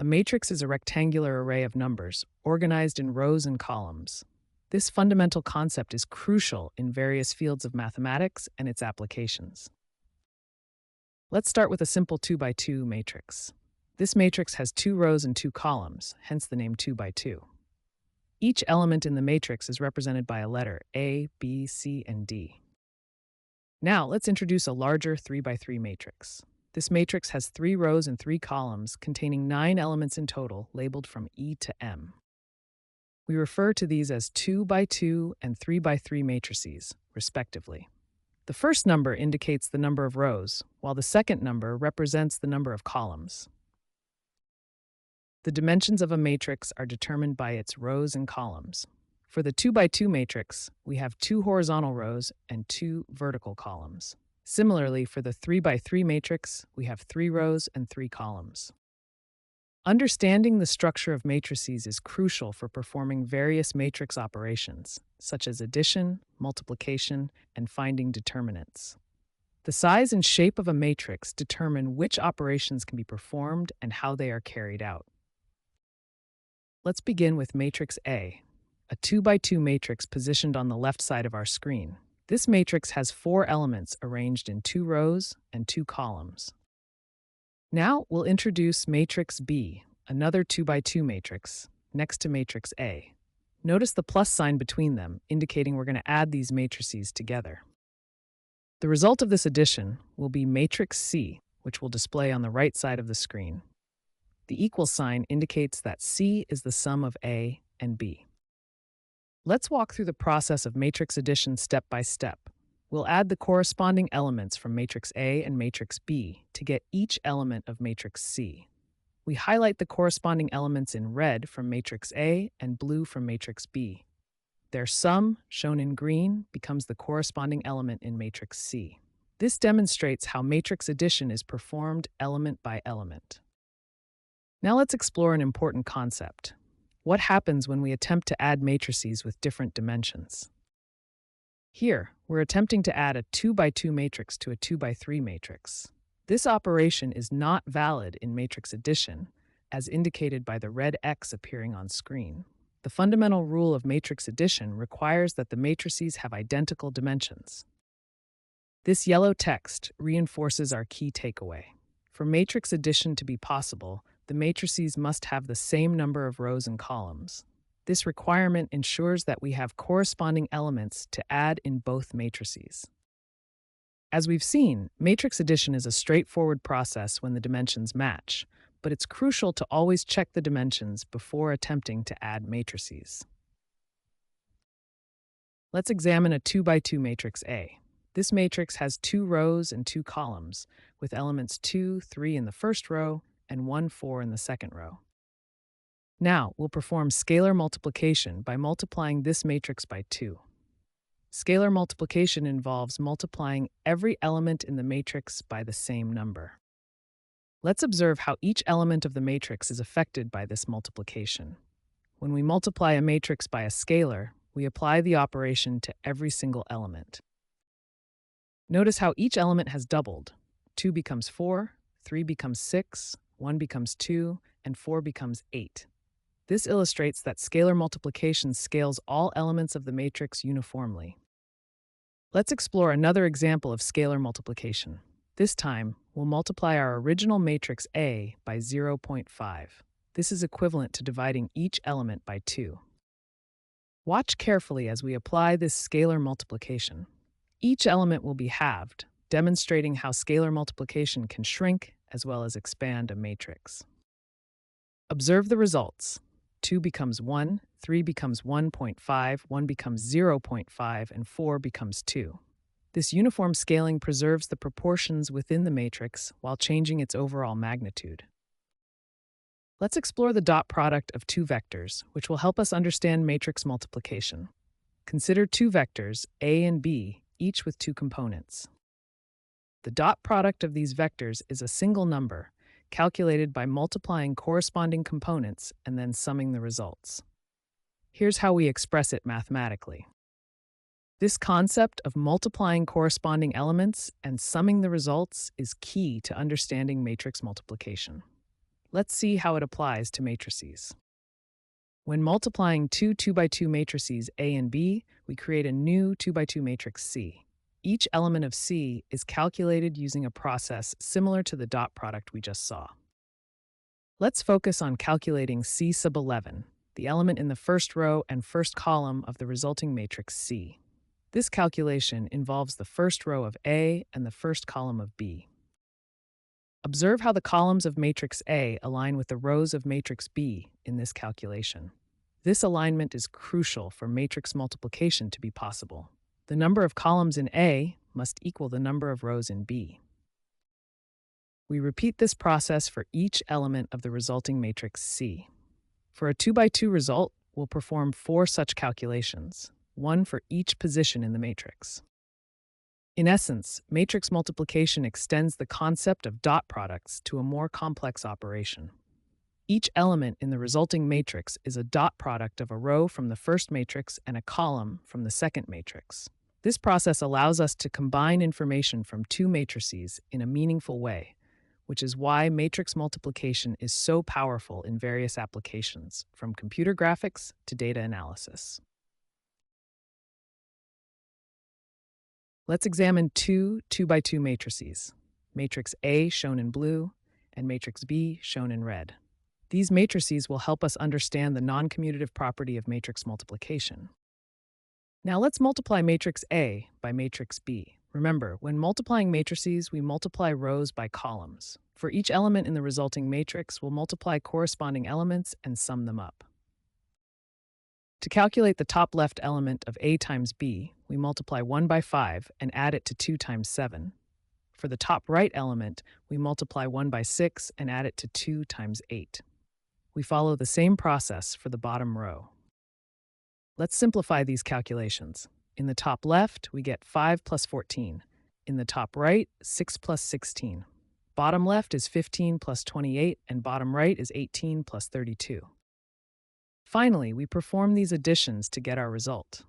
A matrix is a rectangular array of numbers, organized in rows and columns. This fundamental concept is crucial in various fields of mathematics and its applications. Let's start with a simple 2 by 2 matrix. This matrix has 2 rows and 2 columns, hence the name 2 by 2. Each element in the matrix is represented by a letter A, B, C, and D. Now, let's introduce a larger 3 by 3 matrix. This matrix has 3 rows and 3 columns containing 9 elements in total, labeled from E to M. We refer to these as 2 by 2 and 3 by 3 matrices, respectively. The first number indicates the number of rows, while the second number represents the number of columns. The dimensions of a matrix are determined by its rows and columns. For the 2 by 2 matrix, we have 2 horizontal rows and 2 vertical columns. Similarly, for the 3 by 3 matrix, we have 3 rows and 3 columns. Understanding the structure of matrices is crucial for performing various matrix operations, such as addition, multiplication, and finding determinants. The size and shape of a matrix determine which operations can be performed and how they are carried out. Let's begin with matrix A, a 2 by 2 matrix positioned on the left side of our screen. This matrix has 4 elements arranged in 2 rows and 2 columns. Now we'll introduce matrix B, another 2 by 2 matrix, next to matrix A. Notice the plus sign between them, indicating we're going to add these matrices together. The result of this addition will be matrix C, which will display on the right side of the screen. The equal sign indicates that C is the sum of A and B. Let's walk through the process of matrix addition step by step. We'll add the corresponding elements from matrix A and matrix B to get each element of matrix C. We highlight the corresponding elements in red from matrix A and blue from matrix B. Their sum, shown in green, becomes the corresponding element in matrix C. This demonstrates how matrix addition is performed element by element. Now let's explore an important concept. What happens when we attempt to add matrices with different dimensions? Here, we're attempting to add a 2 by 2 matrix to a 2 by 3 matrix. This operation is not valid in matrix addition, as indicated by the red X appearing on screen. The fundamental rule of matrix addition requires that the matrices have identical dimensions. This yellow text reinforces our key takeaway. For matrix addition to be possible, the matrices must have the same number of rows and columns. This requirement ensures that we have corresponding elements to add in both matrices. As we've seen, matrix addition is a straightforward process when the dimensions match, but it's crucial to always check the dimensions before attempting to add matrices. Let's examine a 2 by 2 matrix A. This matrix has 2 rows and 2 columns, with elements 2, 3 in the first row and 1, 4 in the second row. Now, we'll perform scalar multiplication by multiplying this matrix by 2. Scalar multiplication involves multiplying every element in the matrix by the same number. Let's observe how each element of the matrix is affected by this multiplication. When we multiply a matrix by a scalar, we apply the operation to every single element. Notice how each element has doubled. 2 becomes 4, 3 becomes 6, 1 becomes 2, and 4 becomes 8. This illustrates that scalar multiplication scales all elements of the matrix uniformly. Let's explore another example of scalar multiplication. This time, we'll multiply our original matrix A by 0.5. This is equivalent to dividing each element by 2. Watch carefully as we apply this scalar multiplication. Each element will be halved, demonstrating how scalar multiplication can shrink as well as expand a matrix. Observe the results. 2 becomes 1, 3 becomes 1.5, 1 becomes 0.5, and 4 becomes 2. This uniform scaling preserves the proportions within the matrix while changing its overall magnitude. Let's explore the dot product of 2 vectors, which will help us understand matrix multiplication. Consider 2 vectors, A and B, each with 2 components. The dot product of these vectors is a single number, calculated by multiplying corresponding components and then summing the results. Here's how we express it mathematically. This concept of multiplying corresponding elements and summing the results is key to understanding matrix multiplication. Let's see how it applies to matrices. When multiplying two 2 by 2 matrices A and B, we create a new 2 by 2 matrix C. Each element of C is calculated using a process similar to the dot product we just saw. Let's focus on calculating C sub 11, the element in the first row and first column of the resulting matrix C. This calculation involves the first row of A and the first column of B. Observe how the columns of matrix A align with the rows of matrix B in this calculation. This alignment is crucial for matrix multiplication to be possible. The number of columns in A must equal the number of rows in B. We repeat this process for each element of the resulting matrix C. For a 2 by 2 result, we'll perform 4 such calculations, one for each position in the matrix. In essence, matrix multiplication extends the concept of dot products to a more complex operation. Each element in the resulting matrix is a dot product of a row from the first matrix and a column from the second matrix. This process allows us to combine information from two matrices in a meaningful way, which is why matrix multiplication is so powerful in various applications, from computer graphics to data analysis. Let's examine two 2 by 2 matrices, matrix A shown in blue and matrix B shown in red. These matrices will help us understand the non-commutative property of matrix multiplication. Now let's multiply matrix A by matrix B. Remember, when multiplying matrices, we multiply rows by columns. For each element in the resulting matrix, we'll multiply corresponding elements and sum them up. To calculate the top left element of A times B, we multiply 1 by 5 and add it to 2 times 7. For the top right element, we multiply 1 by 6 and add it to 2 times 8. We follow the same process for the bottom row. Let's simplify these calculations. In the top left, we get 5 plus 14. In the top right, 6 plus 16. Bottom left is 15 plus 28, and bottom right is 18 plus 32. Finally, we perform these additions to get our result.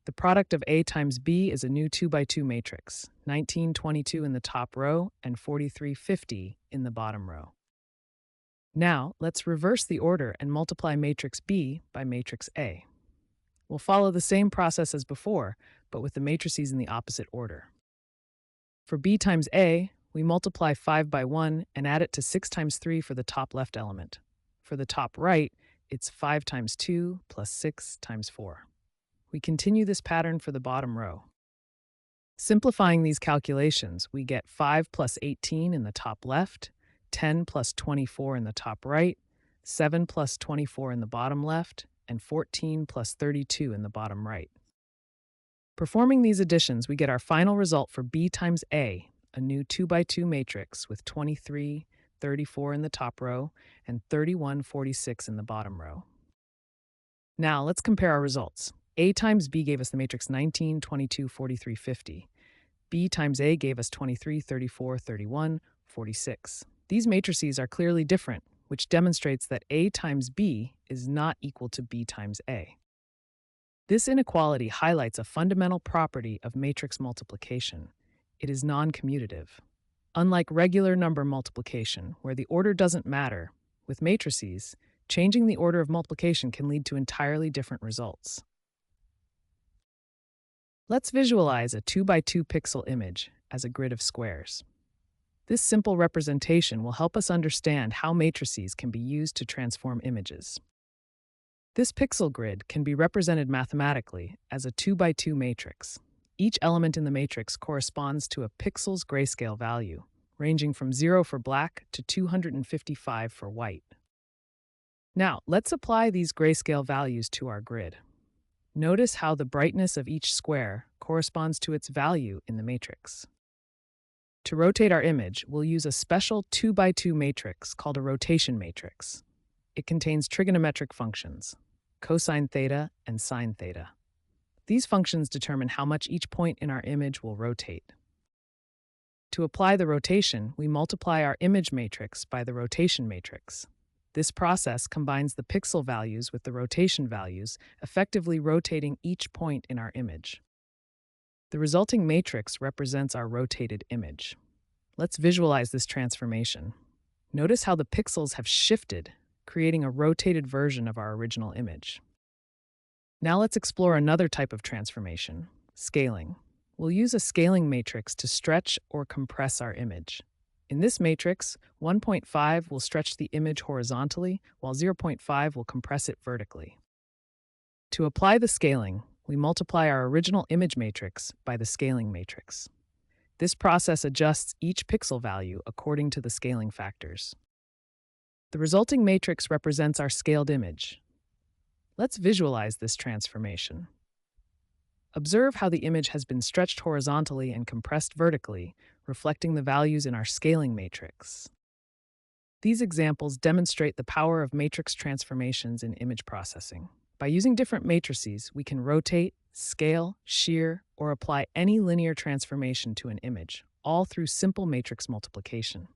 The product of A times B is a new 2 by 2 matrix, 1922 in the top row and 4350 in the bottom row. Now, let's reverse the order and multiply matrix B by matrix A. We'll follow the same process as before, but with the matrices in the opposite order. For B times A, we multiply 5 by 1 and add it to 6 times 3 for the top left element. For the top right, it's 5 times 2 plus 6 times 4. We continue this pattern for the bottom row. Simplifying these calculations, we get 5 plus 18 in the top left, 10 plus 24 in the top right, 7 plus 24 in the bottom left, and 14 plus 32 in the bottom right. Performing these additions, we get our final result for B times A, a new 2 by 2 matrix with 23, 34 in the top row, and 31, 46 in the bottom row. Now, let's compare our results. A times B gave us the matrix 19, 22, 43, 50. B times A gave us 23, 34, 31, 46. These matrices are clearly different, which demonstrates that A times B is not equal to B times A. This inequality highlights a fundamental property of matrix multiplication. It is non-commutative. Unlike regular number multiplication, where the order doesn't matter, with matrices, changing the order of multiplication can lead to entirely different results. Let's visualize a 2 by 2 pixel image as a grid of squares. This simple representation will help us understand how matrices can be used to transform images. This pixel grid can be represented mathematically as a 2 by 2 matrix. Each element in the matrix corresponds to a pixel's grayscale value, ranging from 0 for black to 255 for white. Now, let's apply these grayscale values to our grid. Notice how the brightness of each square corresponds to its value in the matrix. To rotate our image, we'll use a special 2 by 2 matrix called a rotation matrix. It contains trigonometric functions, cosine theta and sine theta. These functions determine how much each point in our image will rotate. To apply the rotation, we multiply our image matrix by the rotation matrix. This process combines the pixel values with the rotation values, effectively rotating each point in our image. The resulting matrix represents our rotated image. Let's visualize this transformation. Notice how the pixels have shifted, creating a rotated version of our original image. Now let's explore another type of transformation, scaling. We'll use a scaling matrix to stretch or compress our image. In this matrix, 1.5 will stretch the image horizontally, while 0.5 will compress it vertically. To apply the scaling, we multiply our original image matrix by the scaling matrix. This process adjusts each pixel value according to the scaling factors. The resulting matrix represents our scaled image. Let's visualize this transformation. Observe how the image has been stretched horizontally and compressed vertically, reflecting the values in our scaling matrix. These examples demonstrate the power of matrix transformations in image processing. By using different matrices, we can rotate, scale, shear, or apply any linear transformation to an image, all through simple matrix multiplication.